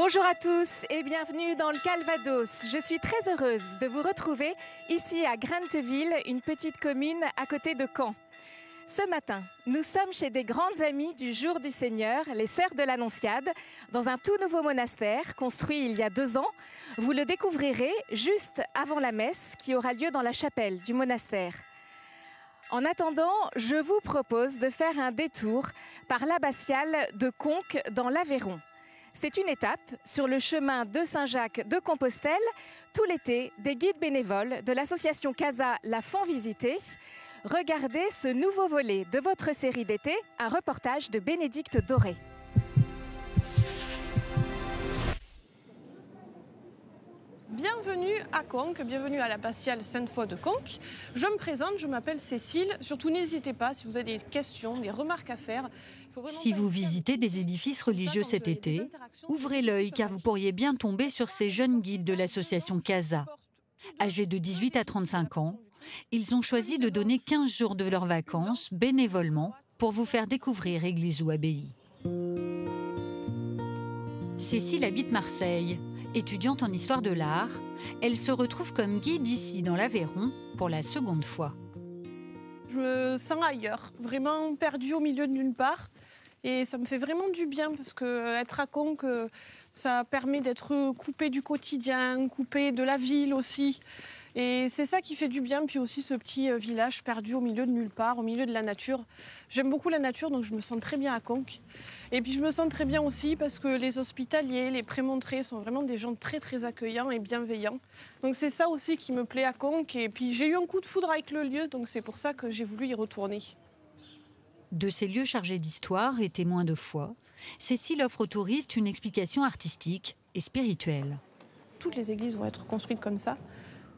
Bonjour à tous et bienvenue dans le Calvados. Je suis très heureuse de vous retrouver ici à Granteville, une petite commune à côté de Caen. Ce matin, nous sommes chez des grandes amies du Jour du Seigneur, les Sœurs de l'Annonciade, dans un tout nouveau monastère construit il y a 2 ans. Vous le découvrirez juste avant la messe qui aura lieu dans la chapelle du monastère. En attendant, je vous propose de faire un détour par l'abbatiale de Conques dans l'Aveyron. C'est une étape sur le chemin de Saint-Jacques de Compostelle. Tout l'été, des guides bénévoles de l'association CASA la font visiter. Regardez ce nouveau volet de votre série d'été, un reportage de Bénédicte Doré. Bienvenue à Conques, bienvenue à l'abbatiale Sainte-Foy de Conques. Je me présente, je m'appelle Cécile. Surtout, n'hésitez pas, si vous avez des questions, des remarques à faire. Si vous visitez des édifices religieux cet été, ouvrez l'œil car vous pourriez bien tomber sur ces jeunes guides de l'association CASA. Âgés de 18 à 35 ans, ils ont choisi de donner 15 jours de leurs vacances bénévolement pour vous faire découvrir église ou abbaye. Cécile habite Marseille. Étudiante en histoire de l'art, elle se retrouve comme guide ici dans l'Aveyron pour la seconde fois. Je me sens ailleurs, vraiment perdue au milieu de nulle part. Et ça me fait vraiment du bien parce qu'être à Conques, ça permet d'être coupé du quotidien, coupé de la ville aussi. Et c'est ça qui fait du bien. Puis aussi ce petit village perdu au milieu de nulle part, au milieu de la nature. J'aime beaucoup la nature, donc je me sens très bien à Conques. Et puis je me sens très bien aussi parce que les hospitaliers, les prémontrés sont vraiment des gens très très accueillants et bienveillants. Donc c'est ça aussi qui me plaît à Conques. Et puis j'ai eu un coup de foudre avec le lieu, donc c'est pour ça que j'ai voulu y retourner. De ces lieux chargés d'histoire et témoins de foi, Cécile offre aux touristes une explication artistique et spirituelle. Toutes les églises vont être construites comme ça.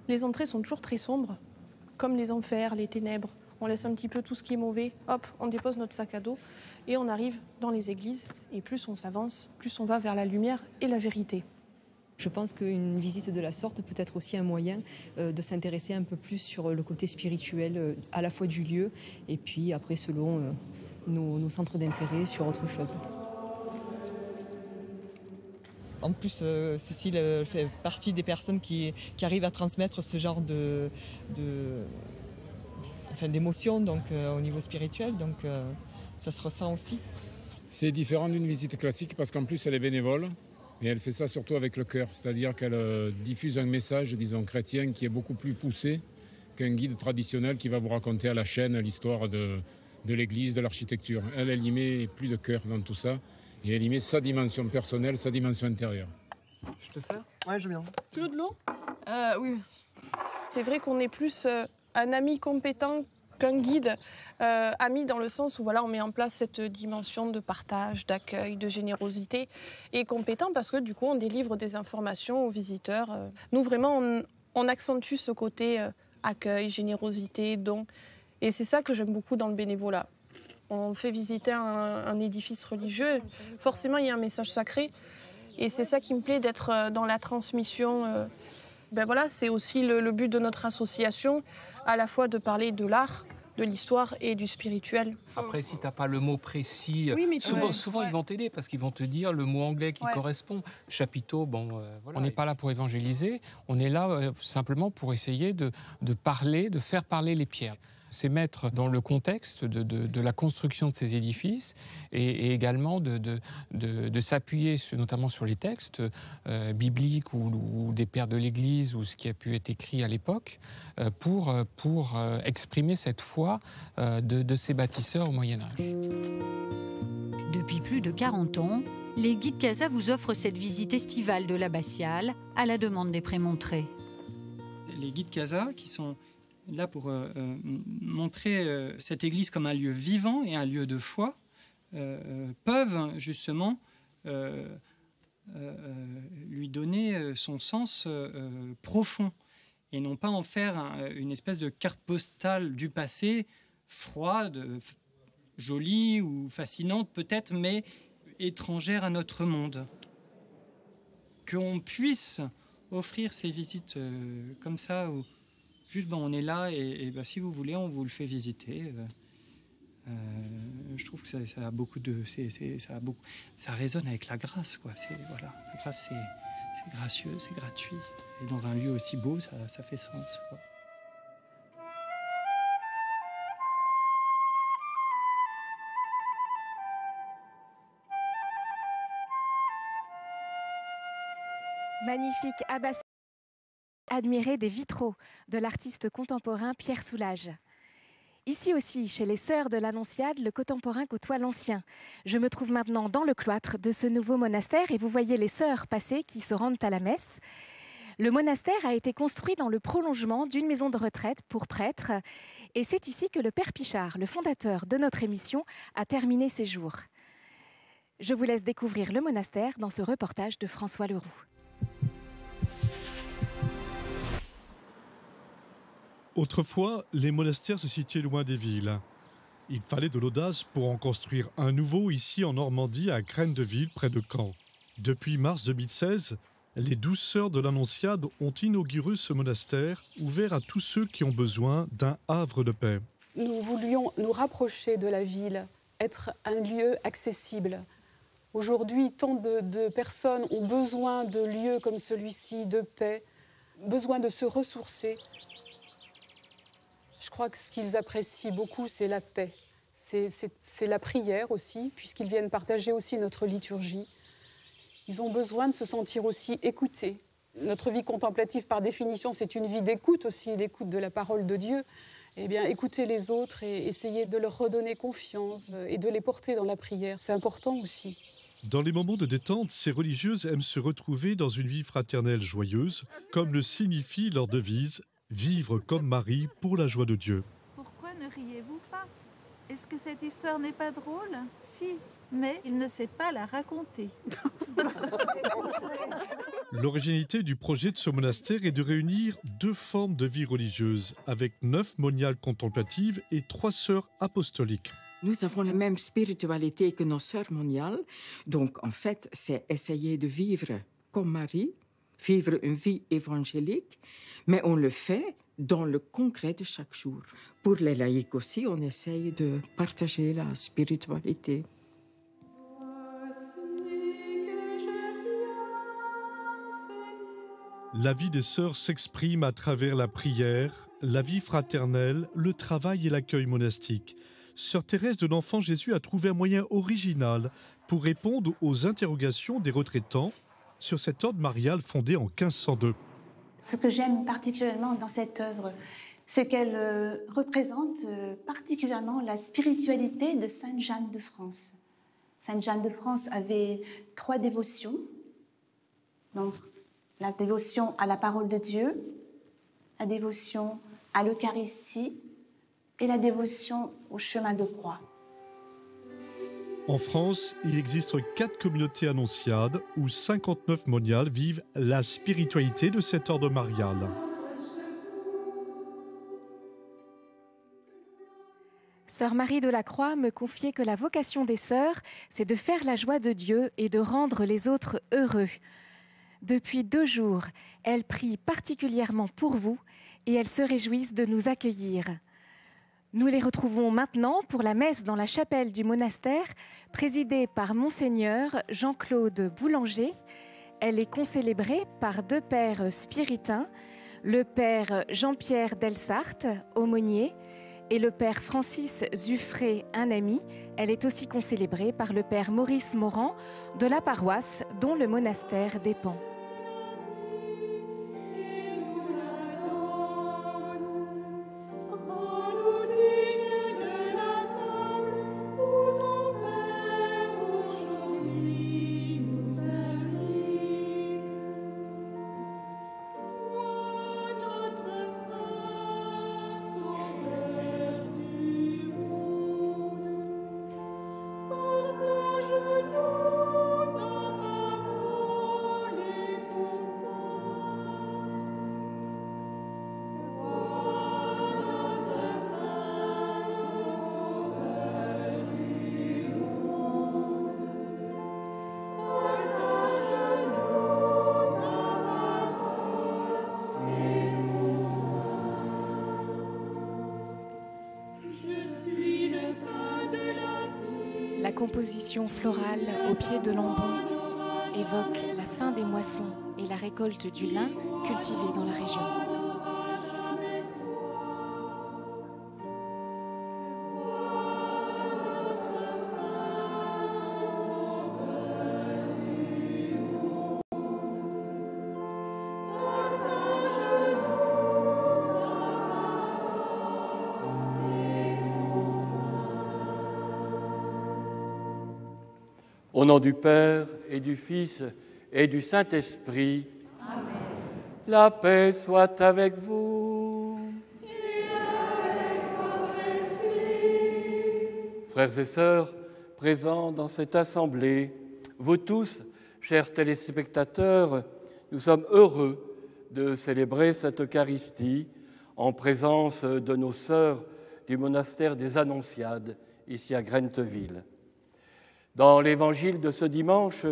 Les entrées sont toujours très sombres, comme les enfers, les ténèbres. On laisse un petit peu tout ce qui est mauvais, hop, on dépose notre sac à dos et on arrive dans les églises. Et plus on s'avance, plus on va vers la lumière et la vérité. Je pense qu'une visite de la sorte peut être aussi un moyen de s'intéresser un peu plus sur le côté spirituel à la fois du lieu et puis après selon nos centres d'intérêt sur autre chose. En plus, Cécile fait partie des personnes qui arrivent à transmettre ce genre d'émotions au niveau spirituel, donc ça se ressent aussi. C'est différent d'une visite classique parce qu'en plus elle est bénévole et elle fait ça surtout avec le cœur, c'est-à-dire qu'elle diffuse un message, disons, chrétien qui est beaucoup plus poussé qu'un guide traditionnel qui va vous raconter à la chaîne l'histoire de l'église, de l'architecture. Elle y met plus de cœur dans tout ça. Et elle y met sa dimension personnelle, sa dimension intérieure. Je te sers ? Ouais, je viens. Tu veux de l'eau ? Oui, merci. C'est vrai qu'on est plus un ami compétent qu'un guide ami dans le sens où voilà, on met en place cette dimension de partage, d'accueil, de générosité et compétent parce que du coup on délivre des informations aux visiteurs. Nous vraiment on accentue ce côté accueil, générosité, don et c'est ça que j'aime beaucoup dans le bénévolat. On fait visiter un édifice religieux, forcément il y a un message sacré et c'est ça qui me plaît d'être dans la transmission. Voilà, c'est aussi le but de notre association, à la fois de parler de l'art, de l'histoire et du spirituel. Après, si tu n'as pas le mot précis, oui, souvent ils vont t'aider parce qu'ils vont te dire le mot anglais qui correspond. Chapiteau, voilà. On n'est pas là pour évangéliser, on est là simplement pour essayer de parler, de faire parler les pierres. C'est mettre dans le contexte de la construction de ces édifices et également de s'appuyer notamment sur les textes bibliques ou des pères de l'Église ou ce qui a pu être écrit à l'époque pour exprimer cette foi de ces bâtisseurs au Moyen-Âge. Depuis plus de 40 ans, les guides CASA vous offrent cette visite estivale de l'abbatiale à la demande des prémontrés. Les guides CASA qui sont là pour montrer cette église comme un lieu vivant et un lieu de foi, peuvent justement lui donner son sens profond et non pas en faire une espèce de carte postale du passé, froide, jolie ou fascinante peut-être, mais étrangère à notre monde. Qu'on puisse offrir ces visites comme ça, où juste on est là et si vous voulez, on vous le fait visiter. Je trouve que ça a beaucoup de, ça résonne avec la grâce, quoi. Voilà, la grâce, c'est gracieux, c'est gratuit, et dans un lieu aussi beau, ça fait sens, quoi. Magnifique abbatiale admirée des vitraux de l'artiste contemporain Pierre Soulages. Ici aussi, chez les Sœurs de l'Annonciade, le contemporain côtoie l'ancien. Je me trouve maintenant dans le cloître de ce nouveau monastère et vous voyez les sœurs passer qui se rendent à la messe. Le monastère a été construit dans le prolongement d'une maison de retraite pour prêtres et c'est ici que le Père Pichard, le fondateur de notre émission, a terminé ses jours. Je vous laisse découvrir le monastère dans ce reportage de François Leroux. Autrefois, les monastères se situaient loin des villes. Il fallait de l'audace pour en construire un nouveau ici en Normandie, à Grenneville, près de Caen. Depuis mars 2016, les 12 Sœurs de l'Annonciade ont inauguré ce monastère, ouvert à tous ceux qui ont besoin d'un havre de paix. Nous voulions nous rapprocher de la ville, être un lieu accessible. Aujourd'hui, tant de personnes ont besoin de lieux comme celui-ci, de paix, besoin de se ressourcer. Je crois que ce qu'ils apprécient beaucoup, c'est la paix. C'est la prière aussi, puisqu'ils viennent partager aussi notre liturgie. Ils ont besoin de se sentir aussi écoutés. Notre vie contemplative, par définition, c'est une vie d'écoute aussi, l'écoute de la parole de Dieu. Eh bien, écouter les autres et essayer de leur redonner confiance et de les porter dans la prière, c'est important aussi. Dans les moments de détente, ces religieuses aiment se retrouver dans une vie fraternelle joyeuse, comme le signifie leur devise « Vivre comme Marie pour la joie de Dieu ». Pourquoi ne riez-vous pas? Est-ce que cette histoire n'est pas drôle? Si, mais il ne sait pas la raconter. L'originalité du projet de ce monastère est de réunir 2 formes de vie religieuse, avec 9 moniales contemplatives et 3 sœurs apostoliques. Nous avons la même spiritualité que nos sœurs moniales, donc en fait, c'est essayer de vivre comme Marie, vivre une vie évangélique, mais on le fait dans le concret de chaque jour. Pour les laïcs aussi, on essaye de partager la spiritualité. La vie des sœurs s'exprime à travers la prière, la vie fraternelle, le travail et l'accueil monastique. Sœur Thérèse de l'Enfant Jésus a trouvé un moyen original pour répondre aux interrogations des retraitants sur cet ordre marial fondé en 1502. Ce que j'aime particulièrement dans cette œuvre, c'est qu'elle représente particulièrement la spiritualité de Sainte Jeanne de France. Sainte Jeanne de France avait 3 dévotions. Donc, la dévotion à la parole de Dieu, la dévotion à l'Eucharistie et la dévotion au chemin de croix. En France, il existe 4 communautés annonciades où 59 moniales vivent la spiritualité de cet ordre marial. Sœur Marie de la Croix me confiait que la vocation des sœurs, c'est de faire la joie de Dieu et de rendre les autres heureux. Depuis 2 jours, elles prient particulièrement pour vous et elles se réjouissent de nous accueillir. Nous les retrouvons maintenant pour la messe dans la chapelle du monastère, présidée par Monseigneur Jean-Claude Boulanger. Elle est concélébrée par 2 pères spiritains, le père Jean-Pierre Delsarte, aumônier, et le père Francis Zuffré, un ami. Elle est aussi concélébrée par le père Maurice Morand de la paroisse dont le monastère dépend. composition florale au pied de l'ambon évoque la fin des moissons et la récolte du lin cultivé dans la région. Au nom du Père et du Fils et du Saint-Esprit, Amen. La paix soit avec vous. Et avec votre esprit. Frères et sœurs présents dans cette assemblée, vous tous, chers téléspectateurs, nous sommes heureux de célébrer cette Eucharistie en présence de nos sœurs du monastère des Annonciades, ici à Grenteville. Dans l'évangile de ce dimanche,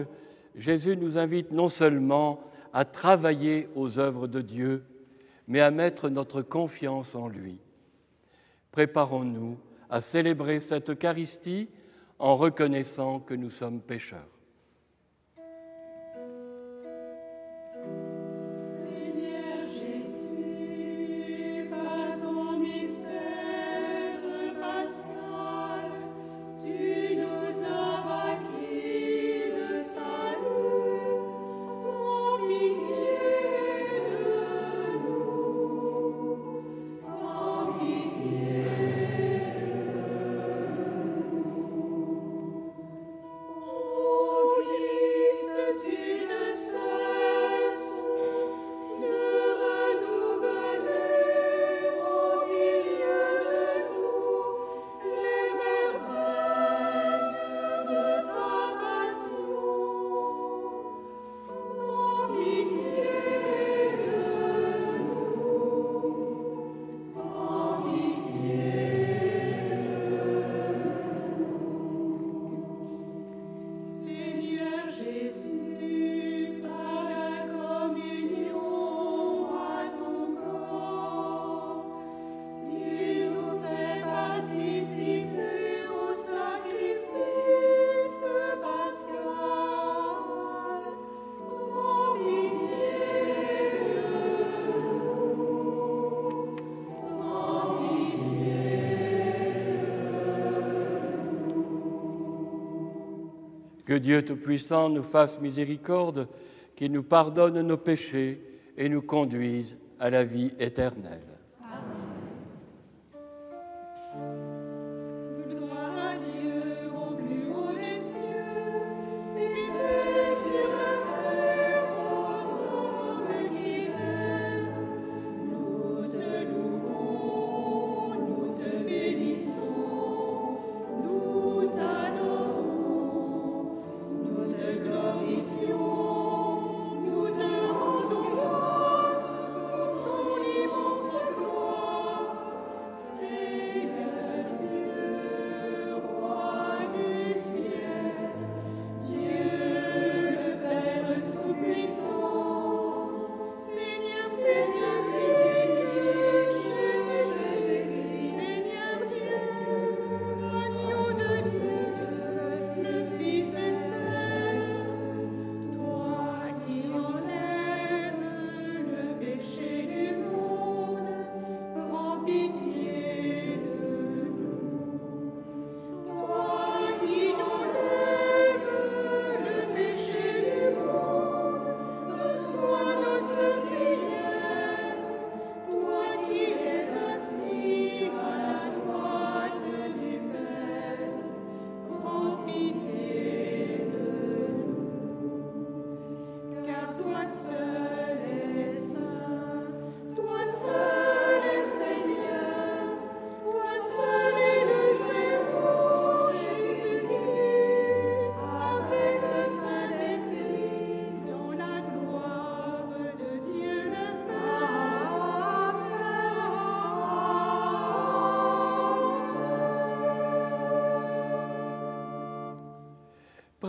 Jésus nous invite non seulement à travailler aux œuvres de Dieu, mais à mettre notre confiance en lui. Préparons-nous à célébrer cette Eucharistie en reconnaissant que nous sommes pécheurs. Que Dieu Tout-Puissant nous fasse miséricorde, qu'il nous pardonne nos péchés et nous conduise à la vie éternelle.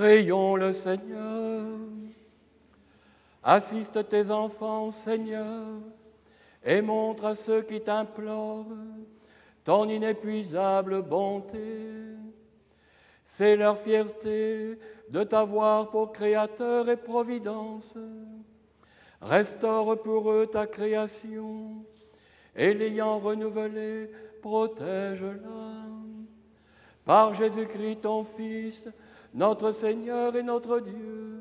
Prions le Seigneur. Assiste tes enfants, Seigneur, et montre à ceux qui t'implorent ton inépuisable bonté. C'est leur fierté de t'avoir pour créateur et providence. Restaure pour eux ta création, et l'ayant renouvelée, protège-la. Par Jésus-Christ, ton Fils, notre Seigneur et notre Dieu,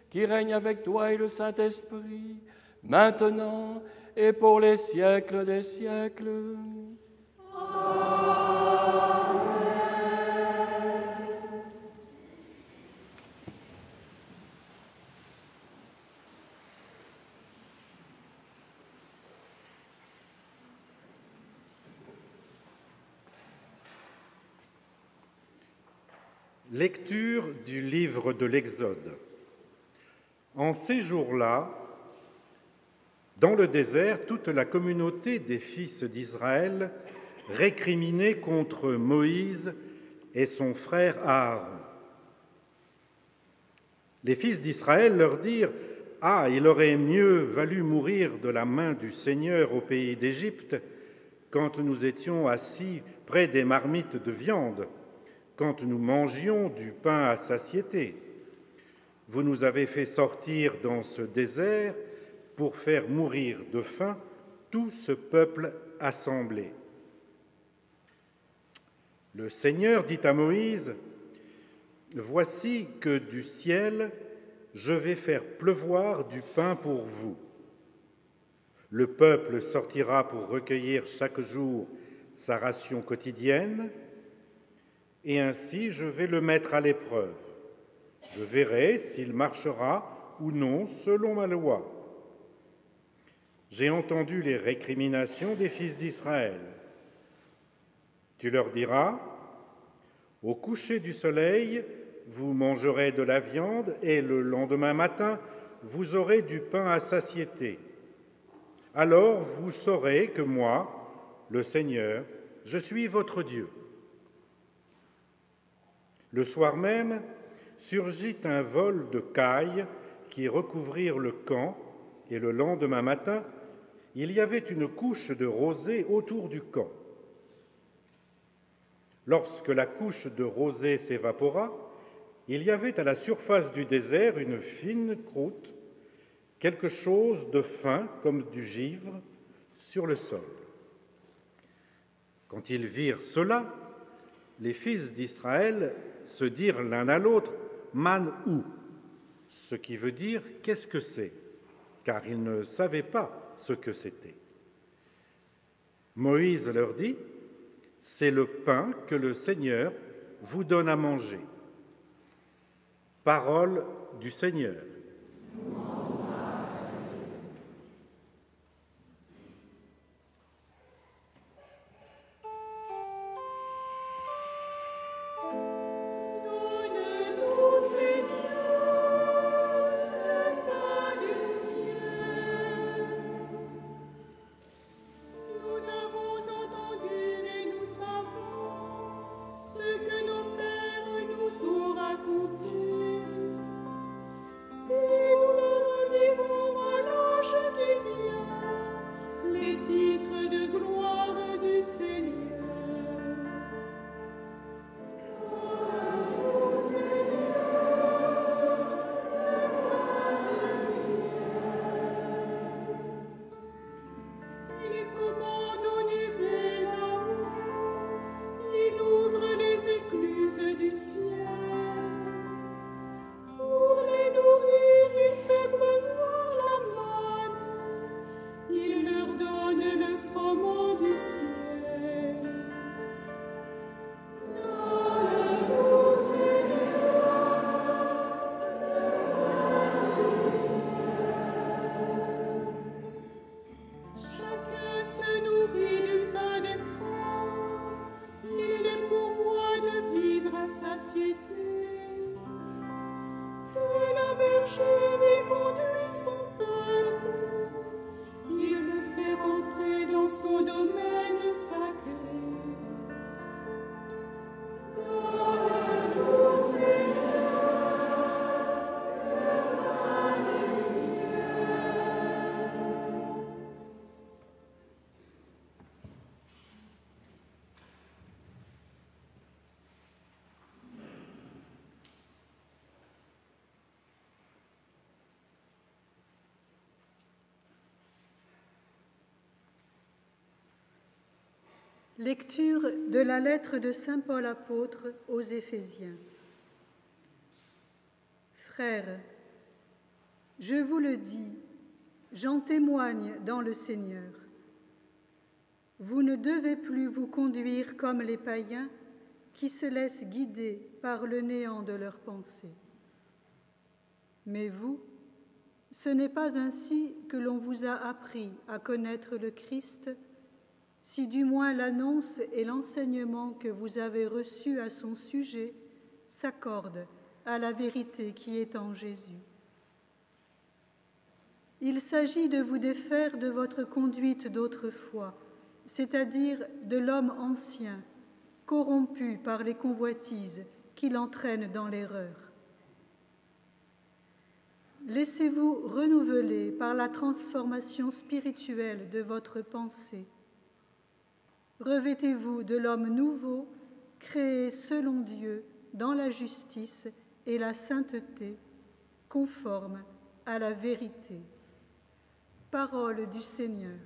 qui règne avec toi et le Saint-Esprit, maintenant et pour les siècles des siècles. Lecture du livre de l'Exode. En ces jours-là, dans le désert, toute la communauté des fils d'Israël récriminait contre Moïse et son frère Aaron. Les fils d'Israël leur dirent « Ah, il aurait mieux valu mourir de la main du Seigneur au pays d'Égypte quand nous étions assis près des marmites de viande, quand nous mangions du pain à satiété. Vous nous avez fait sortir dans ce désert pour faire mourir de faim tout ce peuple assemblé. » Le Seigneur dit à Moïse, « Voici que du ciel, je vais faire pleuvoir du pain pour vous. Le peuple sortira pour recueillir chaque jour sa ration quotidienne, et ainsi je vais le mettre à l'épreuve. Je verrai s'il marchera ou non selon ma loi. J'ai entendu les récriminations des fils d'Israël. Tu leur diras, au coucher du soleil, vous mangerez de la viande et le lendemain matin, vous aurez du pain à satiété. Alors vous saurez que moi, le Seigneur, je suis votre Dieu. » Le soir même, surgit un vol de cailles qui recouvrirent le camp, et le lendemain matin, il y avait une couche de rosée autour du camp. Lorsque la couche de rosée s'évapora, il y avait à la surface du désert une fine croûte, quelque chose de fin comme du givre, sur le sol. Quand ils virent cela, les fils d'Israël se dirent l'un à l'autre « Man ou ?» ce qui veut dire « qu'est-ce que c'est ?» car ils ne savaient pas ce que c'était. Moïse leur dit « C'est le pain que le Seigneur vous donne à manger. » Parole du Seigneur. Lecture de la lettre de saint Paul apôtre aux Éphésiens. Frères, je vous le dis, j'en témoigne dans le Seigneur. Vous ne devez plus vous conduire comme les païens qui se laissent guider par le néant de leurs pensées. Mais vous, ce n'est pas ainsi que l'on vous a appris à connaître le Christ, si du moins l'annonce et l'enseignement que vous avez reçus à son sujet s'accordent à la vérité qui est en Jésus. Il s'agit de vous défaire de votre conduite d'autrefois, c'est-à-dire de l'homme ancien, corrompu par les convoitises qui l'entraînent dans l'erreur. Laissez-vous renouveler par la transformation spirituelle de votre pensée. Revêtez-vous de l'homme nouveau, créé selon Dieu dans la justice et la sainteté, conforme à la vérité. Parole du Seigneur.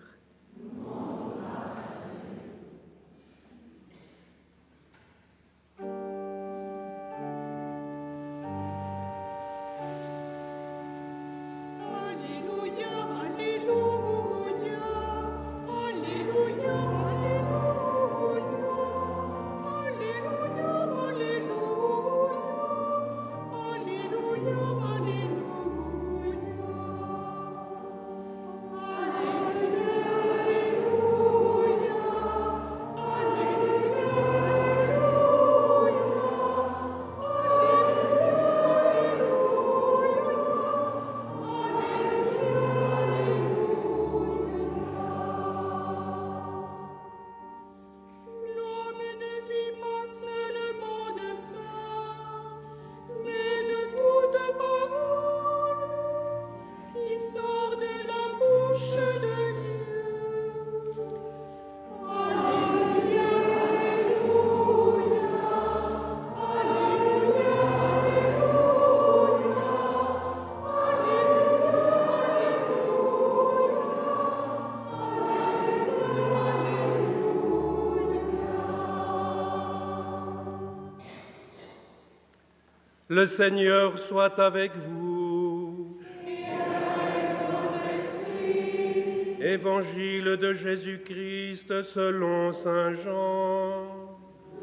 Le Seigneur soit avec vous. Et avec votre esprit. Évangile de Jésus-Christ selon saint Jean.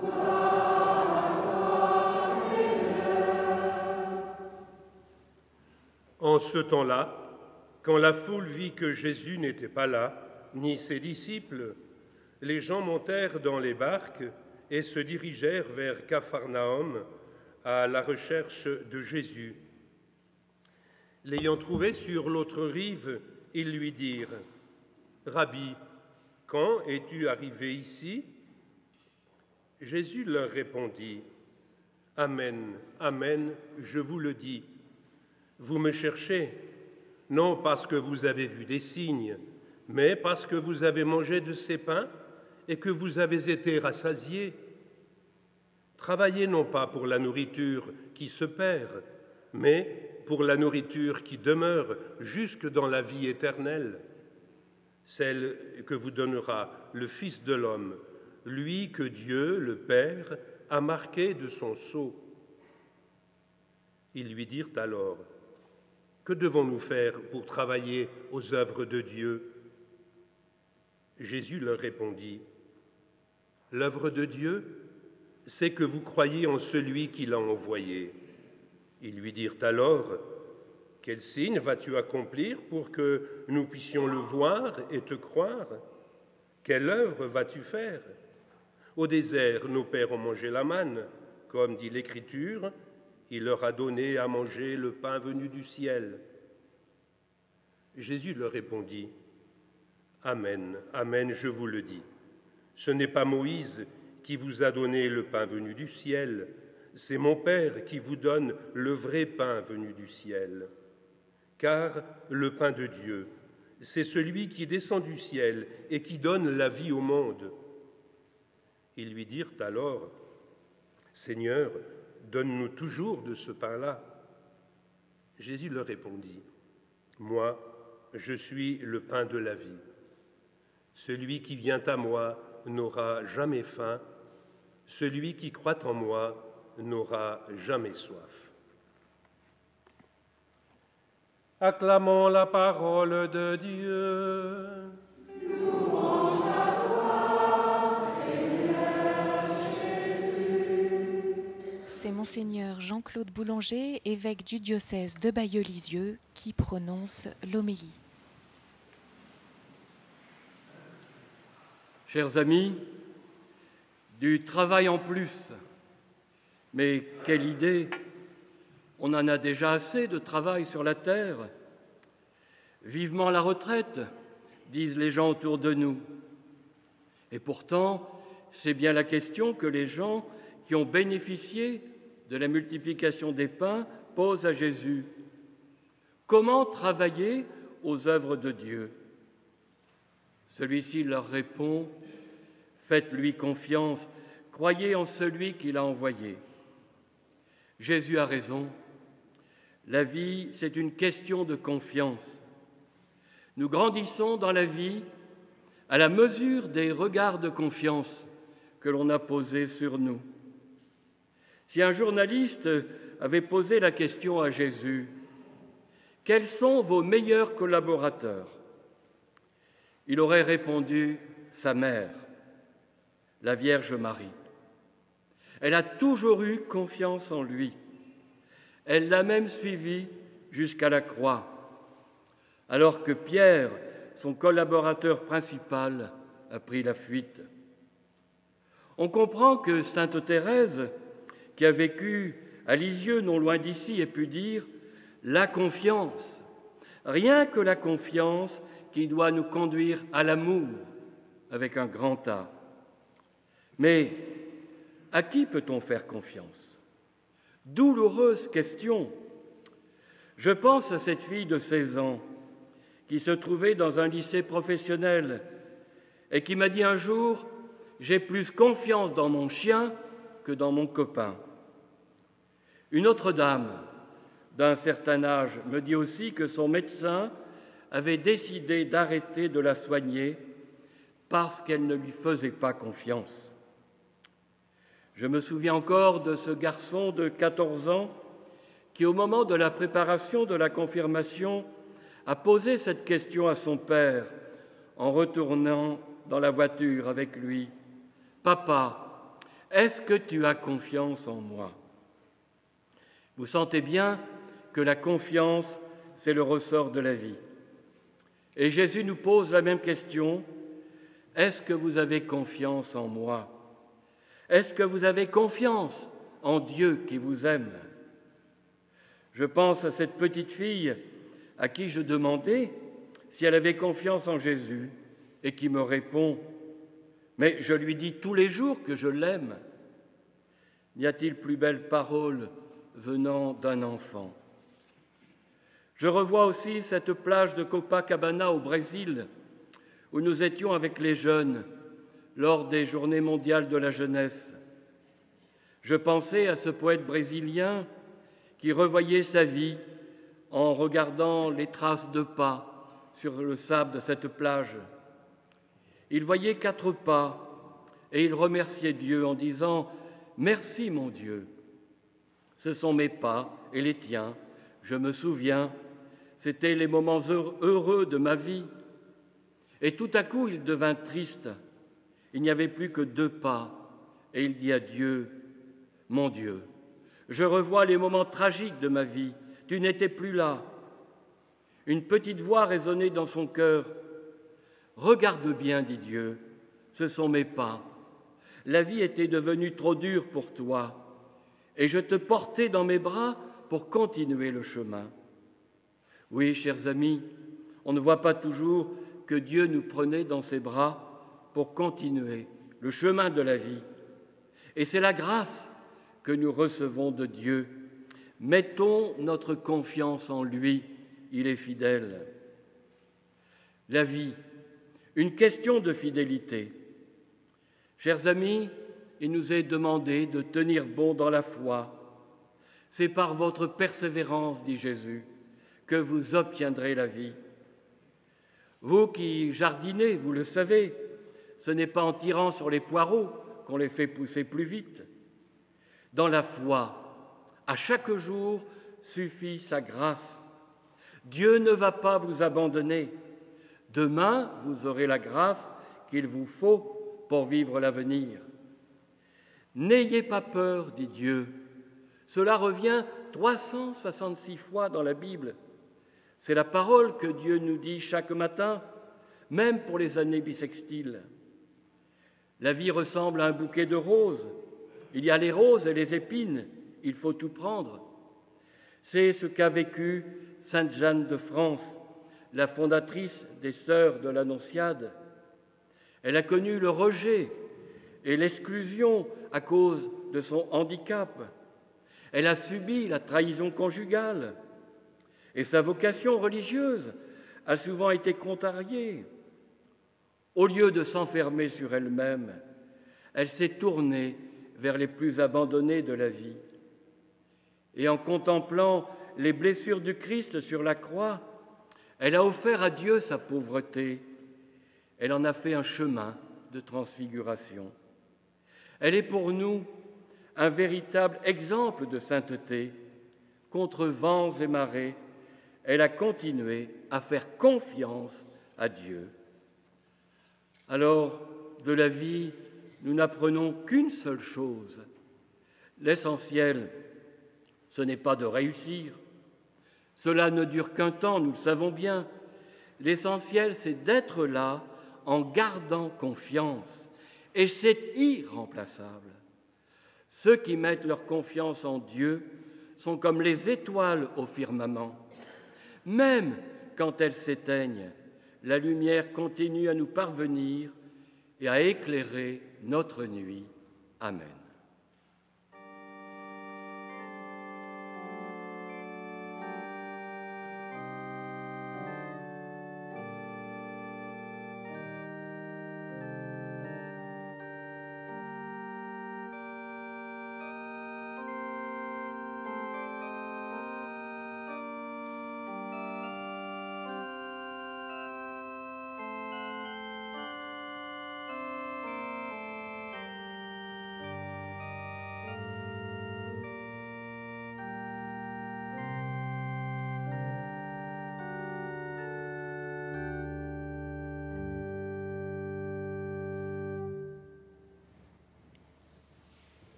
Gloire à toi, Seigneur. En ce temps-là, quand la foule vit que Jésus n'était pas là, ni ses disciples, les gens montèrent dans les barques et se dirigèrent vers Capharnaüm, à la recherche de Jésus. L'ayant trouvé sur l'autre rive, ils lui dirent « Rabbi, quand es-tu arrivé ici ?» Jésus leur répondit « Amen, amen, je vous le dis. Vous me cherchez, non parce que vous avez vu des signes, mais parce que vous avez mangé de ces pains et que vous avez été rassasiés. Travaillez non pas pour la nourriture qui se perd, mais pour la nourriture qui demeure jusque dans la vie éternelle, celle que vous donnera le Fils de l'homme, lui que Dieu, le Père, a marqué de son sceau. » Ils lui dirent alors, « Que devons-nous faire pour travailler aux œuvres de Dieu ?» Jésus leur répondit, « L'œuvre de Dieu, c'est que vous croyez en celui qui l'a envoyé. » Ils lui dirent alors, « Quel signe vas-tu accomplir pour que nous puissions le voir et te croire? Quelle œuvre vas-tu faire? Au désert, nos pères ont mangé la manne, comme dit l'Écriture, il leur a donné à manger le pain venu du ciel. » Jésus leur répondit, « Amen, amen, je vous le dis. Ce n'est pas Moïse qui vous a donné le pain venu du ciel, c'est mon Père qui vous donne le vrai pain venu du ciel. Car le pain de Dieu, c'est celui qui descend du ciel et qui donne la vie au monde. » Ils lui dirent alors, « Seigneur, donne-nous toujours de ce pain-là. » Jésus leur répondit, « Moi, je suis le pain de la vie. Celui qui vient à moi n'aura jamais faim, celui qui croit en moi n'aura jamais soif. Acclamons la parole de Dieu. Louange à toi, Seigneur Jésus. C'est Monseigneur Jean-Claude Boulanger, évêque du diocèse de Bailleul-Lisieux, qui prononce l'homélie. Chers amis, du travail en plus, mais quelle idée! On en a déjà assez de travail sur la terre. Vivement la retraite, disent les gens autour de nous. Et pourtant, c'est bien la question que les gens qui ont bénéficié de la multiplication des pains posent à Jésus. Comment travailler aux œuvres de Dieu? Celui-ci leur répond: faites-lui confiance, croyez en celui qui l'a envoyé. Jésus a raison. La vie, c'est une question de confiance. Nous grandissons dans la vie à la mesure des regards de confiance que l'on a posés sur nous. Si un journaliste avait posé la question à Jésus: « Quels sont vos meilleurs collaborateurs ?» il aurait répondu: « Sa mère, la Vierge Marie. Elle a toujours eu confiance en lui. Elle l'a même suivi jusqu'à la croix, alors que Pierre, son collaborateur principal, a pris la fuite. » On comprend que sainte Thérèse, qui a vécu à Lisieux, non loin d'ici, ait pu dire « la confiance, rien que la confiance qui doit nous conduire à l'amour avec un grand A. » Mais à qui peut-on faire confiance? Douloureuse question. Je pense à cette fille de 16 ans qui se trouvait dans un lycée professionnel et qui m'a dit un jour: « J'ai plus confiance dans mon chien que dans mon copain. » Une autre dame d'un certain âge me dit aussi que son médecin avait décidé d'arrêter de la soigner parce qu'elle ne lui faisait pas confiance. Je me souviens encore de ce garçon de 14 ans qui, au moment de la préparation de la confirmation, a posé cette question à son père en retournant dans la voiture avec lui. « Papa, est-ce que tu as confiance en moi ?» Vous sentez bien que la confiance, c'est le ressort de la vie. Et Jésus nous pose la même question. Est-ce que vous avez confiance en moi? Est-ce que vous avez confiance en Dieu qui vous aime? Je pense à cette petite fille à qui je demandais si elle avait confiance en Jésus et qui me répond: « Mais je lui dis tous les jours que je l'aime. » N'y a-t-il plus belle parole venant d'un enfant? Je revois aussi cette plage de Copacabana au Brésil où nous étions avec les jeunes lors des Journées mondiales de la jeunesse. Je pensais à ce poète brésilien qui revoyait sa vie en regardant les traces de pas sur le sable de cette plage. Il voyait 4 pas et il remerciait Dieu en disant « Merci mon Dieu, ce sont mes pas et les tiens, je me souviens, c'était les moments heureux de ma vie. » Et tout à coup, il devint triste. Il n'y avait plus que 2 pas et il dit à Dieu « Mon Dieu, je revois les moments tragiques de ma vie, tu n'étais plus là. » Une petite voix résonnait dans son cœur. « Regarde bien, dit Dieu, ce sont mes pas. La vie était devenue trop dure pour toi et je te portais dans mes bras pour continuer le chemin. » Oui, chers amis, on ne voit pas toujours que Dieu nous prenait dans ses bras pour continuer le chemin de la vie. Et c'est la grâce que nous recevons de Dieu. Mettons notre confiance en lui, il est fidèle. La vie, une question de fidélité. Chers amis, il nous est demandé de tenir bon dans la foi. C'est par votre persévérance, dit Jésus, que vous obtiendrez la vie. Vous qui jardinez, vous le savez, ce n'est pas en tirant sur les poireaux qu'on les fait pousser plus vite. Dans la foi, à chaque jour suffit sa grâce. Dieu ne va pas vous abandonner. Demain, vous aurez la grâce qu'il vous faut pour vivre l'avenir. N'ayez pas peur, dit Dieu. Cela revient 366 fois dans la Bible. C'est la parole que Dieu nous dit chaque matin, même pour les années bissextiles. La vie ressemble à un bouquet de roses. Il y a les roses et les épines, il faut tout prendre. C'est ce qu'a vécu Sainte Jeanne de France, la fondatrice des Sœurs de l'Annonciade. Elle a connu le rejet et l'exclusion à cause de son handicap. Elle a subi la trahison conjugale et sa vocation religieuse a souvent été contrariée. Au lieu de s'enfermer sur elle-même, elle s'est tournée vers les plus abandonnés de la vie. Et en contemplant les blessures du Christ sur la croix, elle a offert à Dieu sa pauvreté. Elle en a fait un chemin de transfiguration. Elle est pour nous un véritable exemple de sainteté. Contre vents et marées, elle a continué à faire confiance à Dieu. Alors, de la vie, nous n'apprenons qu'une seule chose. L'essentiel, ce n'est pas de réussir. Cela ne dure qu'un temps, nous le savons bien. L'essentiel, c'est d'être là en gardant confiance. Et c'est irremplaçable. Ceux qui mettent leur confiance en Dieu sont comme les étoiles au firmament. Même quand elles s'éteignent, la lumière continue à nous parvenir et à éclairer notre nuit. Amen.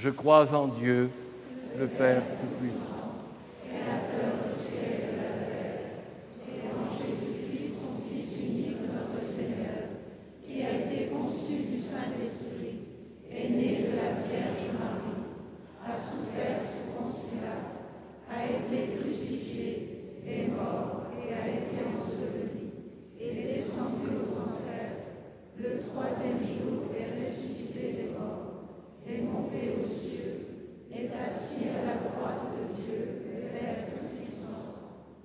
Je crois en Dieu, le Père Tout-Puissant, Créateur du ciel et de la terre, et en Jésus-Christ, son Fils unique, notre Seigneur, qui a été conçu du Saint-Esprit, est né de la Vierge Marie, a souffert sous Ponce Pilate, a été crucifié, est mort et a été enseveli, est descendu aux enfers, le troisième jour est ressuscité des morts, est monté aux cieux, est assis à la droite de Dieu, le Père Tout-Puissant,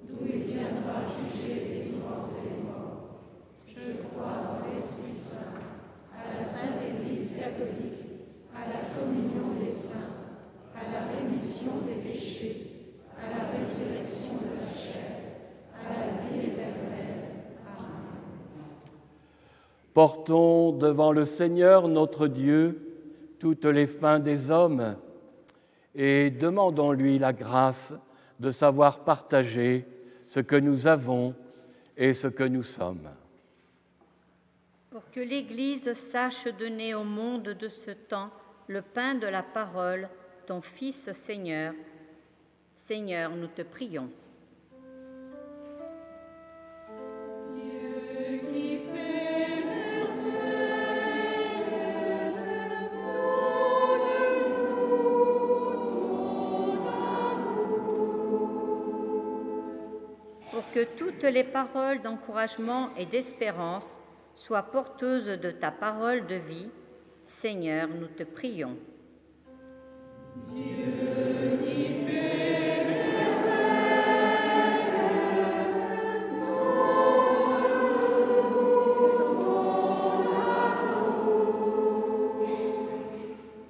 d'où il viendra juger les vivants et les morts. Je crois en l'Esprit Saint, à la Sainte Église catholique, à la communion des saints, à la rémission des péchés, à la résurrection de la chair, à la vie éternelle. Amen. Portons devant le Seigneur notre Dieu toutes les fins des hommes et demandons-lui la grâce de savoir partager ce que nous avons et ce que nous sommes. Pour que l'Église sache donner au monde de ce temps le pain de la parole, ton Fils Seigneur. Seigneur, nous te prions. Que toutes les paroles d'encouragement et d'espérance soient porteuses de ta parole de vie. Seigneur, nous te prions. Dieu qui fait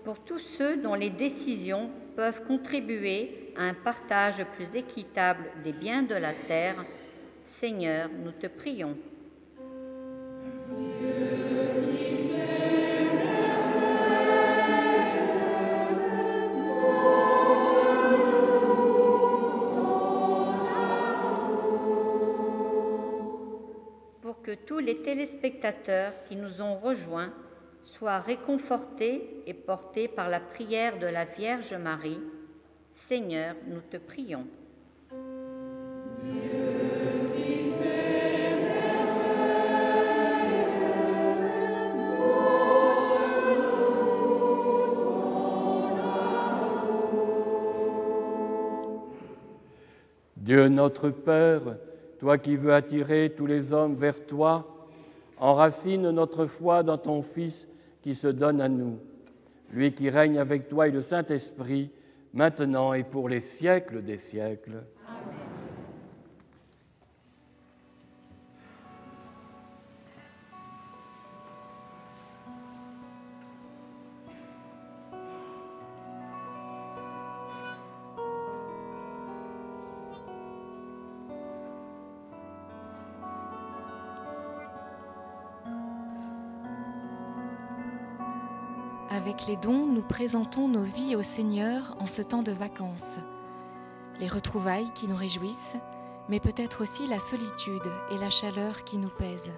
pour tous ceux dont les décisions peuvent contribuer à un partage plus équitable des biens de la terre, Seigneur, nous te prions. Dieu tous les téléspectateurs qui nous ont rejoints soient réconfortés et portés par la prière de la Vierge Marie. Seigneur, nous te prions. Dieu notre Père, toi qui veux attirer tous les hommes vers toi, enracine notre foi dans ton Fils qui se donne à nous, lui qui règne avec toi et le Saint-Esprit, maintenant et pour les siècles des siècles. Amen. Avec les dons, nous présentons nos vies au Seigneur en ce temps de vacances. Les retrouvailles qui nous réjouissent, mais peut-être aussi la solitude et la chaleur qui nous pèsent.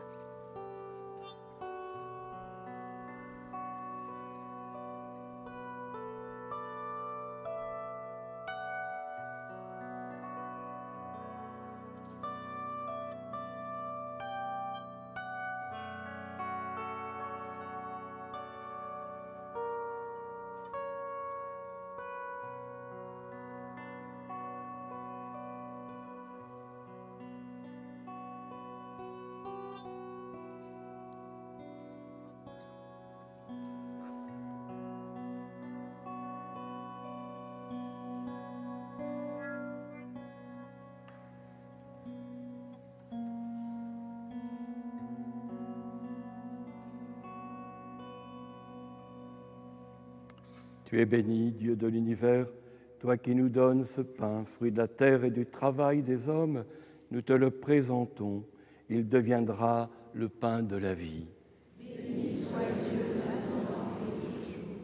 Tu es béni, Dieu de l'univers, toi qui nous donnes ce pain, fruit de la terre et du travail des hommes, nous te le présentons. Il deviendra le pain de la vie. Béni soit Dieu maintenant et toujours.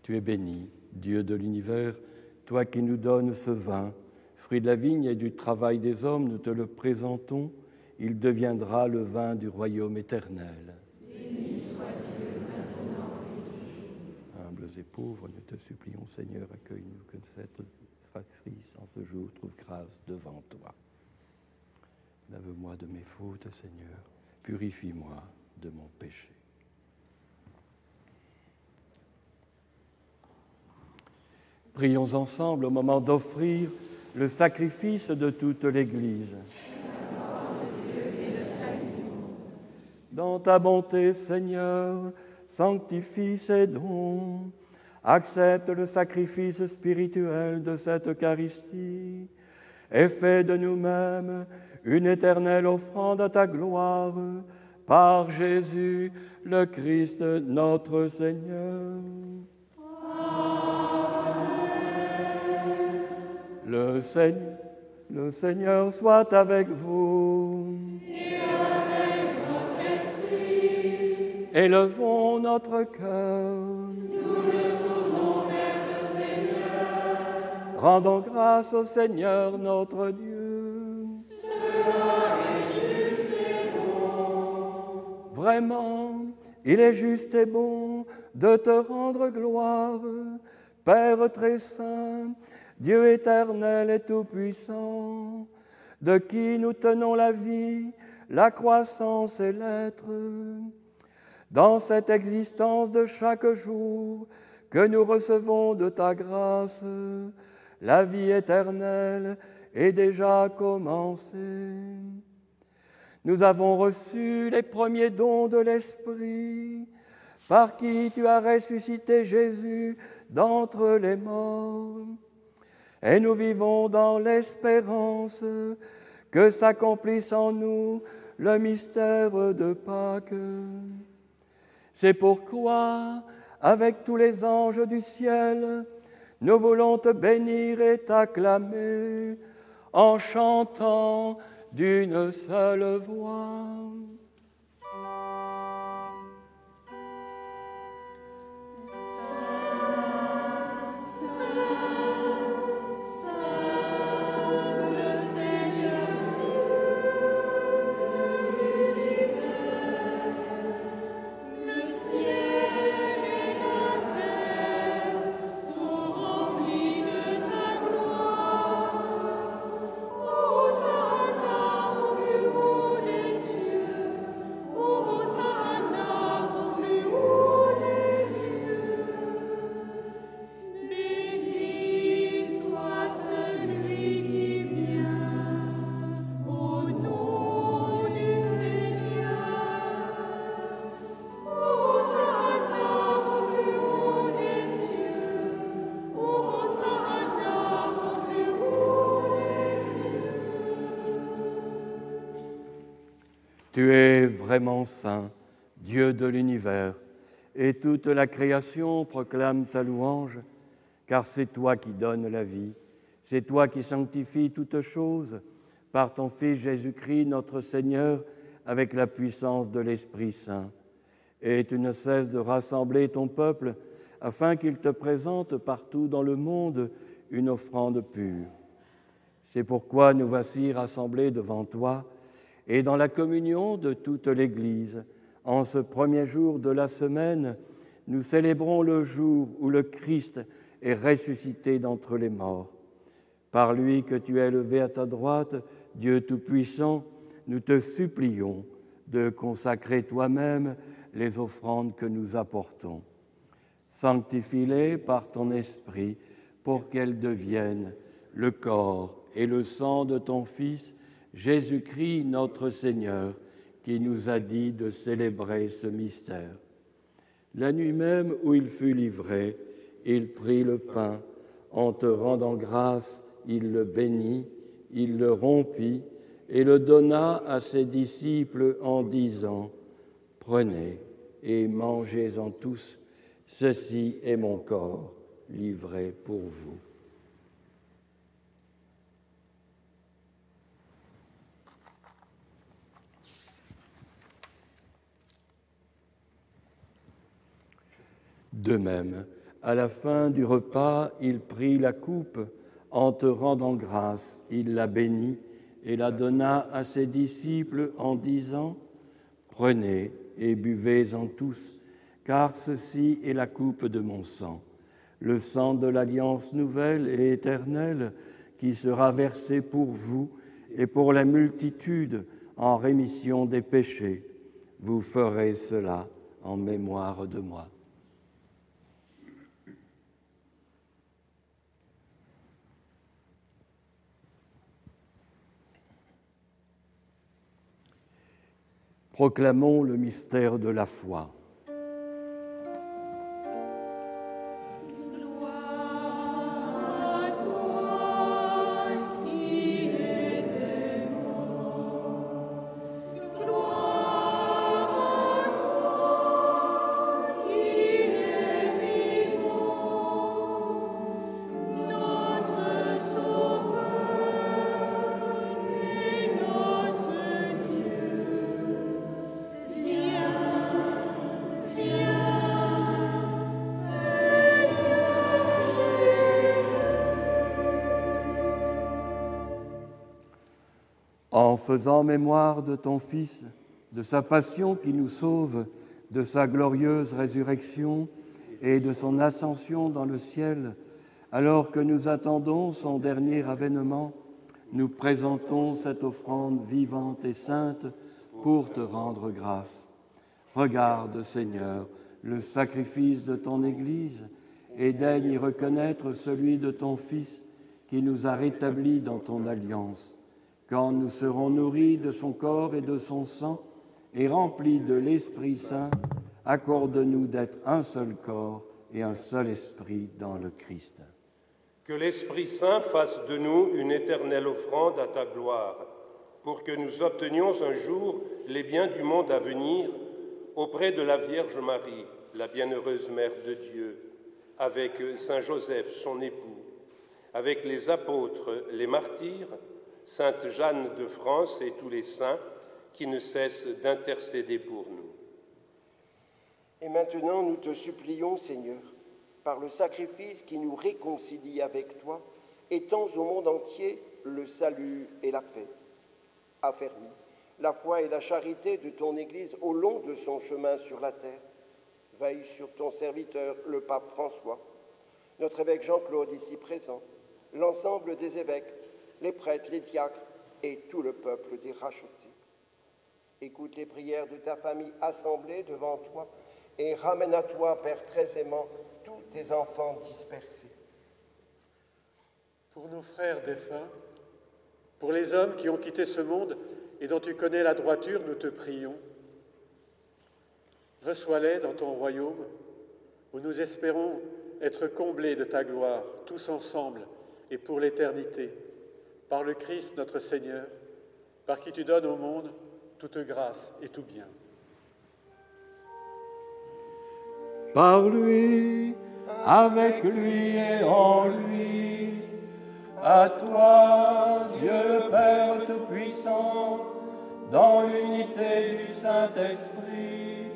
Tu es béni, Dieu de l'univers, toi qui nous donnes ce vin, fruit de la vigne et du travail des hommes, nous te le présentons. Il deviendra le vin du royaume éternel. Béni soit Dieu maintenant et toujours. Humbles et pauvres, nous te supplions, Seigneur, accueille-nous, que cette fratrie en ce jour trouve grâce devant toi. Lave-moi de mes fautes, Seigneur, purifie-moi de mon péché. Prions ensemble au moment d'offrir le sacrifice de toute l'Église. Dans ta bonté, Seigneur, sanctifie ces dons. Accepte le sacrifice spirituel de cette Eucharistie et fais de nous-mêmes une éternelle offrande à ta gloire, par Jésus, le Christ, notre Seigneur. Le Seigneur soit avec vous. Et avec votre esprit. Élevons notre cœur. Nous le tournons vers le Seigneur. Rendons grâce au Seigneur notre Dieu. Cela est juste et bon. Vraiment, il est juste et bon de te rendre gloire, Père très saint, Dieu éternel et tout-puissant, de qui nous tenons la vie, la croissance et l'être. Dans cette existence de chaque jour que nous recevons de ta grâce, la vie éternelle est déjà commencée. Nous avons reçu les premiers dons de l'Esprit, par qui tu as ressuscité Jésus d'entre les morts. Et nous vivons dans l'espérance que s'accomplisse en nous le mystère de Pâques. C'est pourquoi, avec tous les anges du ciel, nous voulons te bénir et t'acclamer en chantant d'une seule voix. Tu es vraiment saint, Dieu de l'univers, et toute la création proclame ta louange, car c'est toi qui donnes la vie, c'est toi qui sanctifies toutes choses par ton Fils Jésus-Christ, notre Seigneur, avec la puissance de l'Esprit Saint. Et tu ne cesses de rassembler ton peuple afin qu'il te présente partout dans le monde une offrande pure. C'est pourquoi nous voici rassemblés devant toi et dans la communion de toute l'Église. En ce premier jour de la semaine, nous célébrons le jour où le Christ est ressuscité d'entre les morts. Par lui que tu as élevé à ta droite, Dieu Tout-Puissant, nous te supplions de consacrer toi-même les offrandes que nous apportons. Sanctifie-les par ton Esprit pour qu'elles deviennent le corps et le sang de ton Fils, Jésus-Christ notre Seigneur, qui nous a dit de célébrer ce mystère. La nuit même où il fut livré, il prit le pain. En te rendant grâce, il le bénit, il le rompit et le donna à ses disciples en disant « Prenez et mangez-en tous, ceci est mon corps livré pour vous. » De même, à la fin du repas, il prit la coupe. En te rendant grâce, il la bénit et la donna à ses disciples en disant « Prenez et buvez-en tous, car ceci est la coupe de mon sang, le sang de l'alliance nouvelle et éternelle qui sera versé pour vous et pour la multitude en rémission des péchés. Vous ferez cela en mémoire de moi. » Proclamons le mystère de la foi. En faisant mémoire de ton Fils, de sa passion qui nous sauve, de sa glorieuse résurrection et de son ascension dans le ciel, alors que nous attendons son dernier avènement, nous présentons cette offrande vivante et sainte pour te rendre grâce. Regarde, Seigneur, le sacrifice de ton Église et daigne y reconnaître celui de ton Fils qui nous a rétablis dans ton alliance. Quand nous serons nourris de son corps et de son sang et remplis de l'Esprit Saint, accorde-nous d'être un seul corps et un seul esprit dans le Christ. Que l'Esprit Saint fasse de nous une éternelle offrande à ta gloire, pour que nous obtenions un jour les biens du monde à venir auprès de la Vierge Marie, la bienheureuse Mère de Dieu, avec Saint Joseph, son époux, avec les apôtres, les martyrs, Sainte Jeanne de France et tous les saints qui ne cessent d'intercéder pour nous. Et maintenant, nous te supplions, Seigneur, par le sacrifice qui nous réconcilie avec toi, étends au monde entier le salut et la paix. Affermis la foi et la charité de ton Église au long de son chemin sur la terre. Veille sur ton serviteur, le pape François, notre évêque Jean-Claude ici présent, l'ensemble des évêques, les prêtres, les diacres et tout le peuple des rachetés. Écoute les prières de ta famille assemblée devant toi et ramène à toi, Père très aimant, tous tes enfants dispersés. Pour nos frères défunts, pour les hommes qui ont quitté ce monde et dont tu connais la droiture, nous te prions. Reçois-les dans ton royaume, où nous espérons être comblés de ta gloire, tous ensemble et pour l'éternité. Par le Christ notre Seigneur, par qui tu donnes au monde toute grâce et tout bien. Par lui, avec lui et en lui, à toi, Dieu le Père Tout-Puissant, dans l'unité du Saint-Esprit,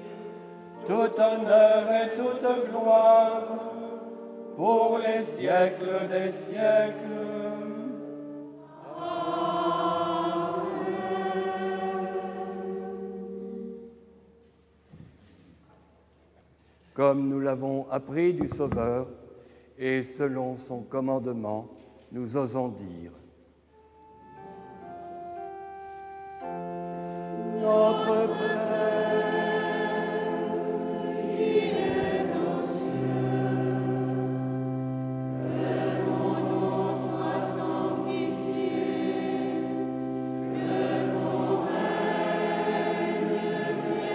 tout honneur et toute gloire, pour les siècles des siècles. Comme nous l'avons appris du Sauveur, et selon son commandement, nous osons dire: Notre Père, qui es aux cieux, que ton nom soit sanctifié, que ton règne vienne,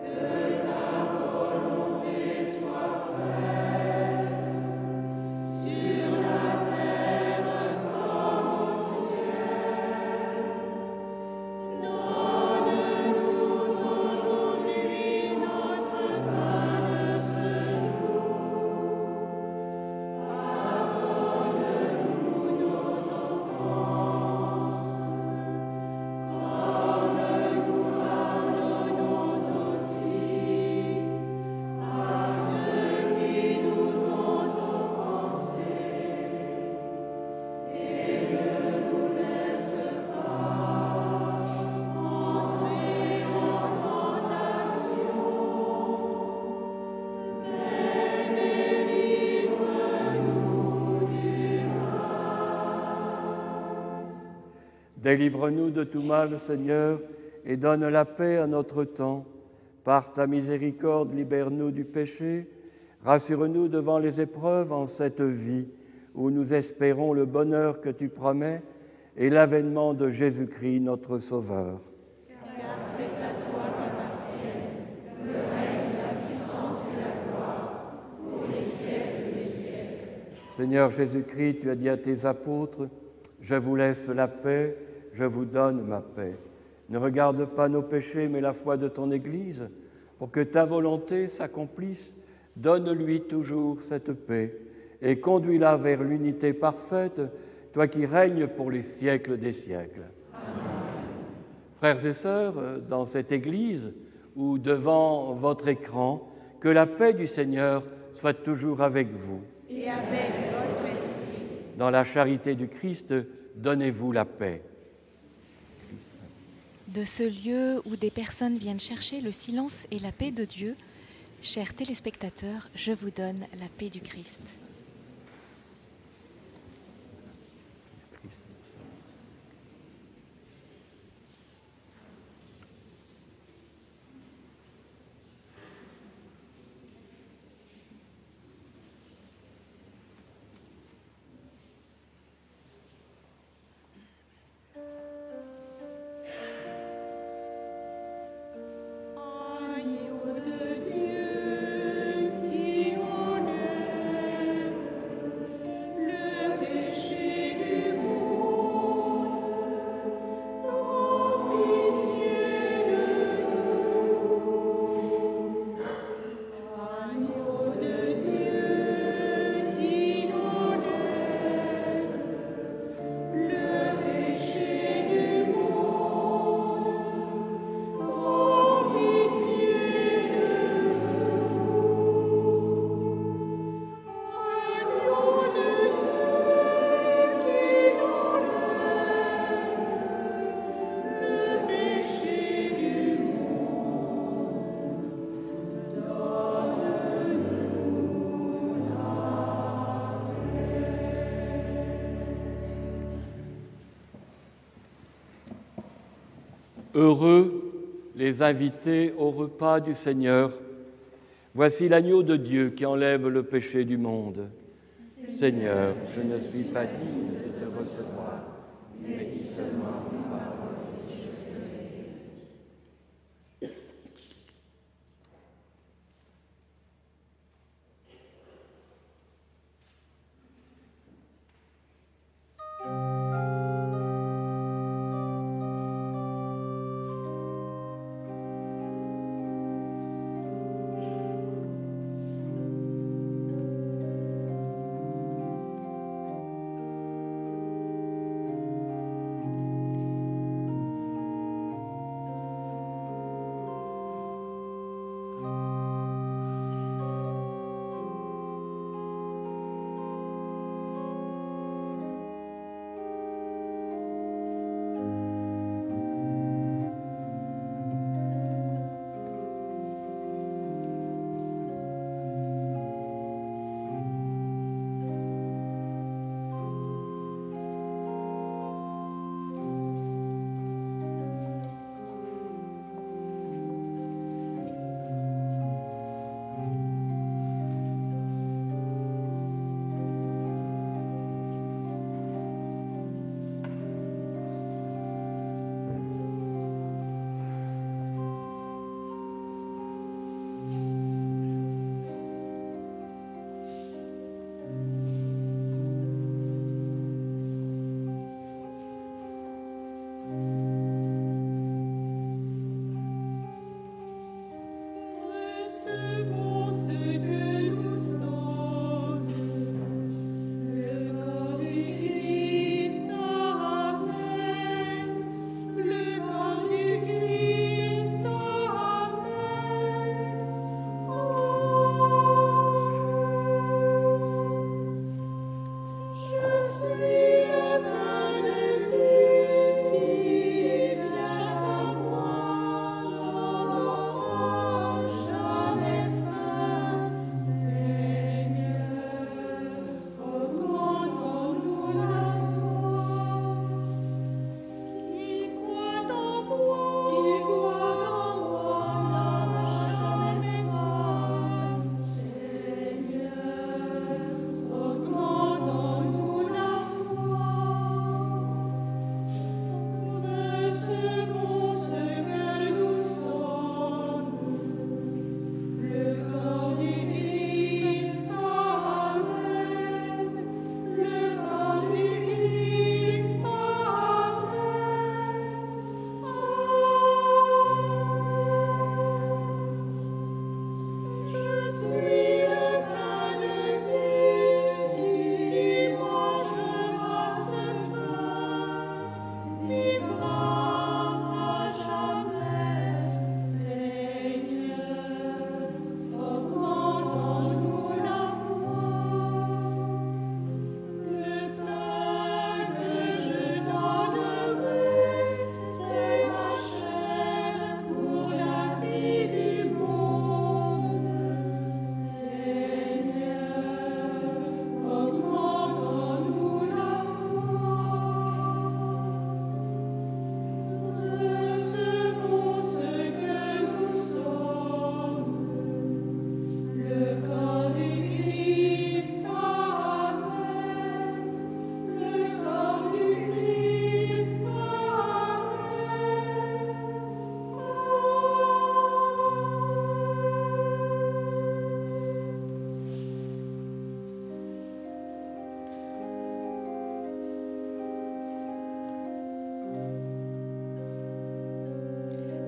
que ta volonté soit faite sur la terre comme au ciel. Donne-nous aujourd'hui notre pain de ce jour. Pardonne-nous nos offenses, comme nous pardonnons aussi à ceux qui nous ont offensés. Et ne nous laisse pas entrer en tentation, mais délivre-nous du mal. Délivre-nous de tout mal, Seigneur, et donne la paix à notre temps. Par ta miséricorde, libère-nous du péché. Rassure-nous devant les épreuves en cette vie où nous espérons le bonheur que tu promets et l'avènement de Jésus-Christ, notre Sauveur. Car c'est à toi qu'appartiennent le règne, la puissance et la gloire pour les siècles des siècles. Seigneur Jésus-Christ, tu as dit à tes apôtres: Je vous laisse la paix, je vous donne ma paix. Ne regarde pas nos péchés, mais la foi de ton Église, pour que ta volonté s'accomplisse. Donne-lui toujours cette paix et conduis-la vers l'unité parfaite, toi qui règnes pour les siècles des siècles. Amen. Frères et sœurs, dans cette Église ou devant votre écran, que la paix du Seigneur soit toujours avec vous. Et avec votre esprit. Dans la charité du Christ, donnez-vous la paix. De ce lieu où des personnes viennent chercher le silence et la paix de Dieu, chers téléspectateurs, je vous donne la paix du Christ. Heureux les invités au repas du Seigneur. Voici l'agneau de Dieu qui enlève le péché du monde. Seigneur, je ne suis pas digne de te recevoir, mais dis seulement une parole et je serai guéri.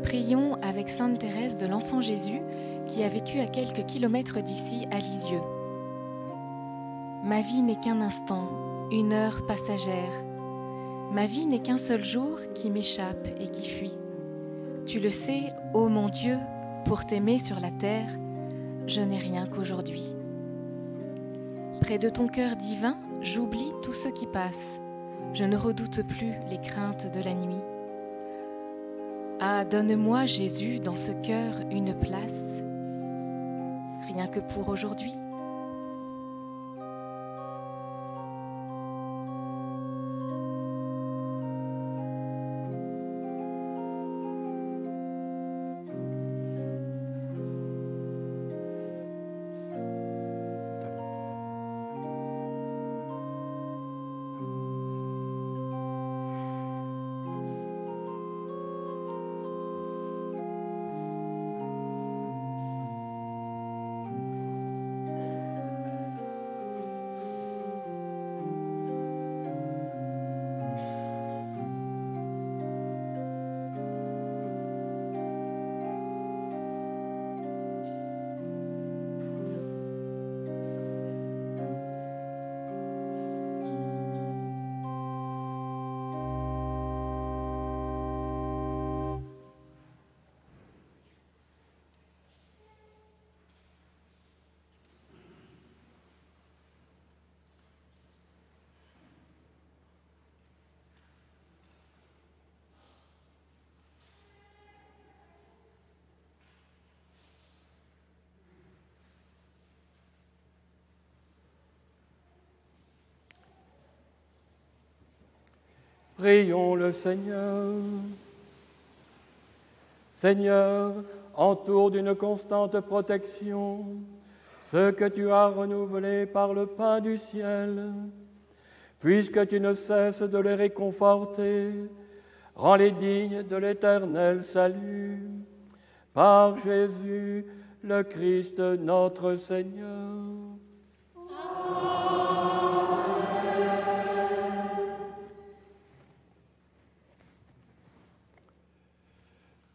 Prions avec Sainte Thérèse de l'Enfant Jésus, qui a vécu à quelques kilomètres d'ici, à Lisieux. Ma vie n'est qu'un instant, une heure passagère. Ma vie n'est qu'un seul jour qui m'échappe et qui fuit. Tu le sais, ô mon Dieu, pour t'aimer sur la terre, je n'ai rien qu'aujourd'hui. Près de ton cœur divin, j'oublie tout ce qui passe. Je ne redoute plus les craintes de la nuit. Ah, donne-moi, Jésus, dans ce cœur une place, rien que pour aujourd'hui. Prions le Seigneur. Seigneur, entoure d'une constante protection ce que tu as renouvelé par le pain du ciel. Puisque tu ne cesses de les réconforter, rends-les dignes de l'éternel salut. Par Jésus, le Christ notre Seigneur.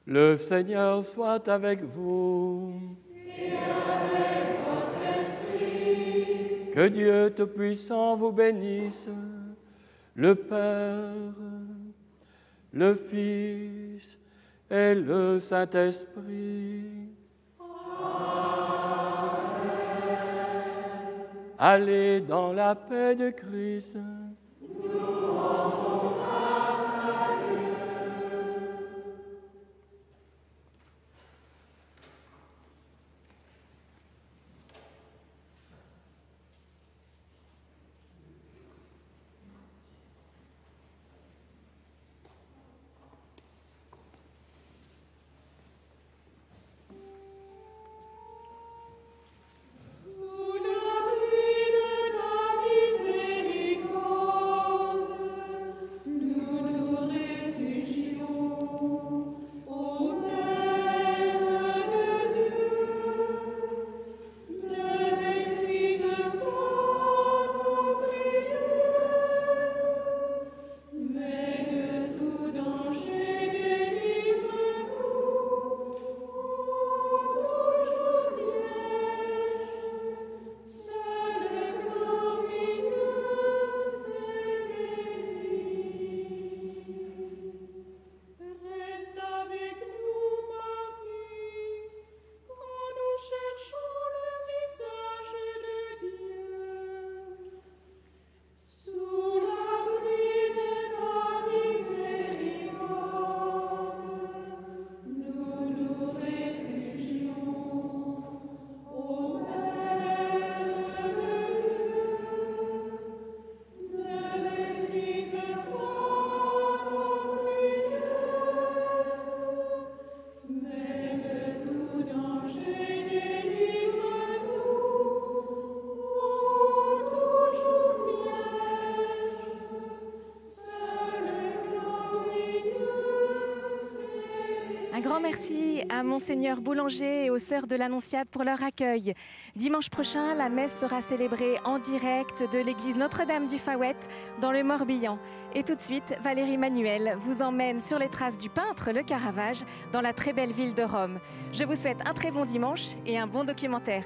Le Seigneur soit avec vous. Et avec votre esprit. Que Dieu Tout-Puissant vous bénisse, le Père, le Fils et le Saint-Esprit. Amen. Allez dans la paix de Christ. Nous rendons grâce à Dieu. grand merci à Monseigneur Boulanger et aux Sœurs de l'Annonciade pour leur accueil. Dimanche prochain, la messe sera célébrée en direct de l'église Notre-Dame du Faouët dans le Morbihan. Et tout de suite, Valérie Manuel vous emmène sur les traces du peintre Le Caravage dans la très belle ville de Rome. Je vous souhaite un très bon dimanche et un bon documentaire.